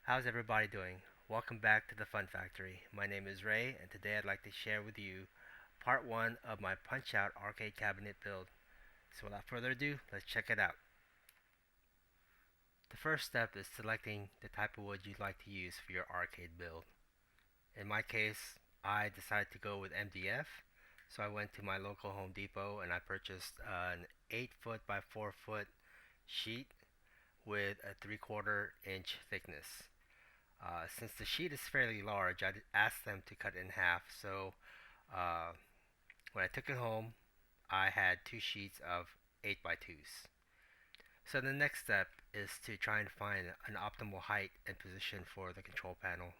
How's everybody doing? Welcome back to the Fun Factory. My name is Ray, and today I'd like to share with you part one of my Punch-Out arcade cabinet build. So without further ado, let's check it out. The first step is selecting the type of wood you'd like to use for your arcade build. In my case, I decided to go with MDF, so I went to my local Home Depot and I purchased an 8 foot by 4 foot sheet with a 3/4 inch thickness. Since the sheet is fairly large, I asked them to cut it in half. So uh, when I took it home, I had two sheets of 8 by 2s. So the next step is to try and find an optimal height and position for the control panel.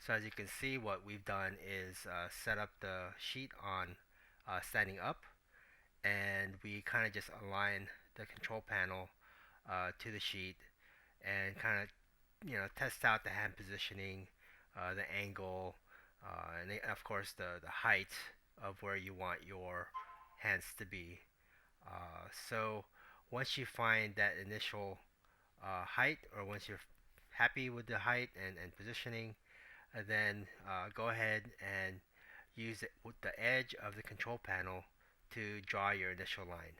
So as you can see, what we've done is set up the sheet on standing up, and we kind of just align the control panel to the sheet and kind of test out the hand positioning, the angle, and of course the height of where you want your hands to be. So once you find that initial height, or once you're happy with the height and positioning, then go ahead and use it with the edge of the control panel to draw your initial line.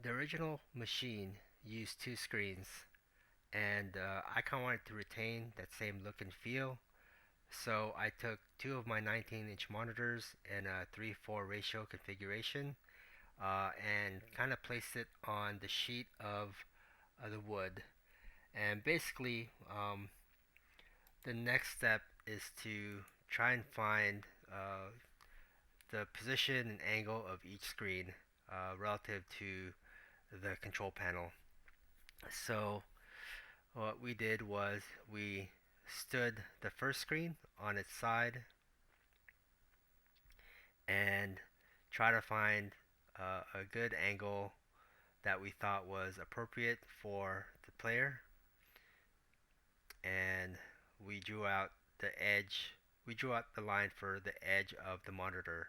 The original machine used two screens, and I kind of wanted to retain that same look and feel. So I took two of my 19-inch monitors in a 3:4 ratio configuration and kind of placed it on the sheet of the wood. And basically, the next step is to try and find the position and angle of each screen relative to the control panel. So what we did was we stood the first screen on its side and try to find a good angle that we thought was appropriate for the player, and we drew out the edge. We drew out the line for the edge of the monitor.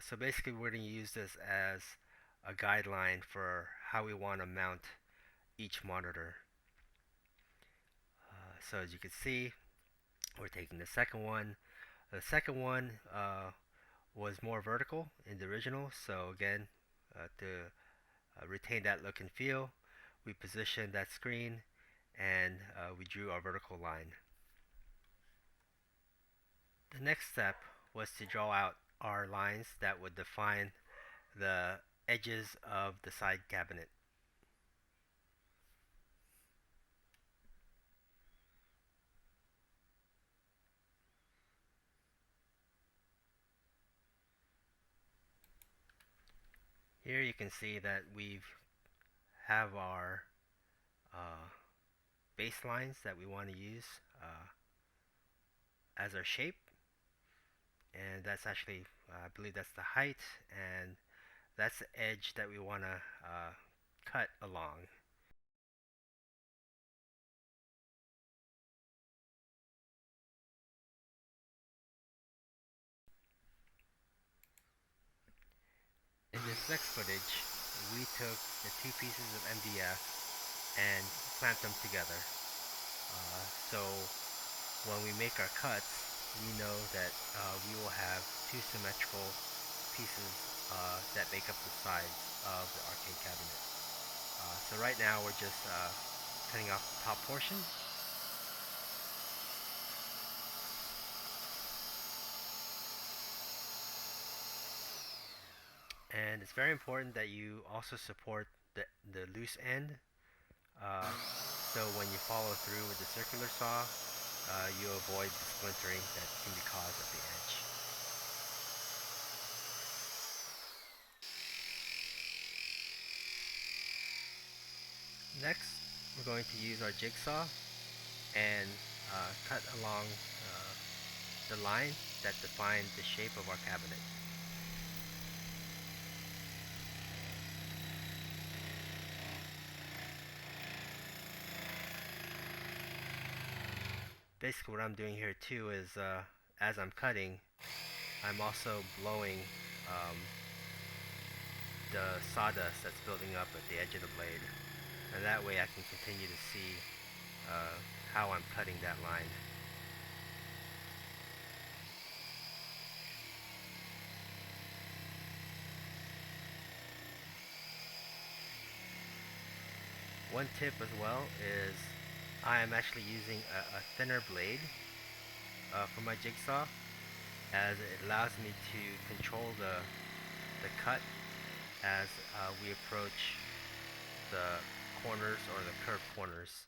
So basically, we're going to use this as a guideline for how we want to mount each monitor. So as you can see, we're taking the second one. The second one was more vertical in the original, so again, to retain that look and feel, we positioned that screen and we drew our vertical line. The next step was to draw out our lines that would define the edges of the side cabinet. Here you can see that we have our uh, baselines that we want to use as our shape, and that's actually I believe that's the height, and that's the edge that we want to cut along. In this next footage, we took the two pieces of MDF and clamped them together. So when we make our cuts, we know that we will have two symmetrical pieces that make up the sides of the arcade cabinet. So right now we're just cutting off the top portion. And it's very important that you also support the loose end. Uh, so when you follow through with the circular saw, you avoid the splintering that can be caused at the edge. Next, we're going to use our jigsaw and cut along the line that defines the shape of our cabinet. Basically what I'm doing here too is as I'm cutting, I'm also blowing um, the sawdust that's building up at the edge of the blade. and that way I can continue to see how I'm cutting that line. One tip as well is I am actually using a thinner blade for my jigsaw, as it allows me to control the cut as we approach the corners or the curved corners.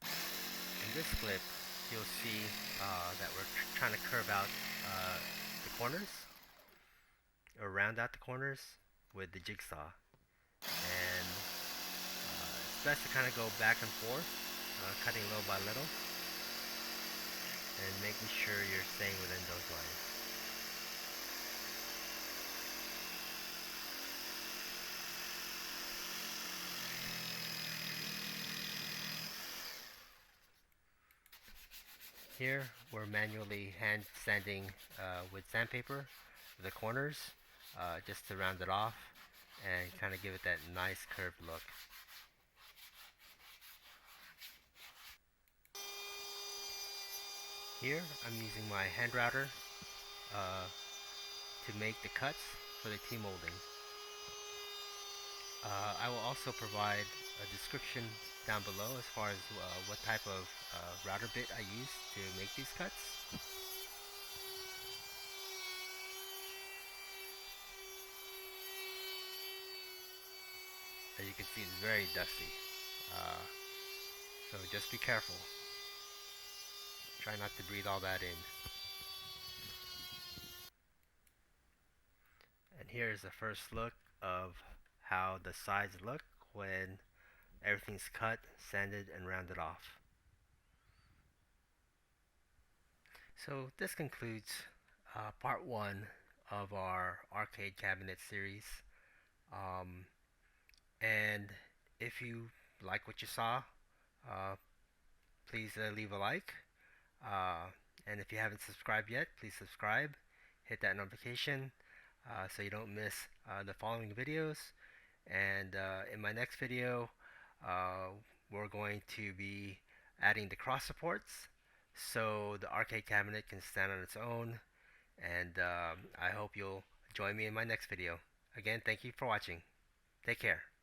In this clip, you'll see that we're trying to curve out the corners, or round out the corners with the jigsaw. And it's best to kind of go back and forth, cutting little by little, and making sure you're staying within those lines. Here we're manually hand sanding with sandpaper the corners just to round it off and kind of give it that nice curved look. Here I'm using my hand router to make the cuts for the T-molding. I will also provide a description down below as far as what type of router bit I use to make these cuts. As you can see, it's very dusty, so just be careful. Try not to breathe all that in. And here's the first look of how the sides look when everything's cut, sanded, and rounded off. So this concludes part one of our arcade cabinet series. And if you like what you saw, please leave a like. And if you haven't subscribed yet, please subscribe. Hit that notification so you don't miss the following videos. And in my next video, we're going to be adding the cross supports so the arcade cabinet can stand on its own. And I hope you'll join me in my next video. Again, thank you for watching. Take care.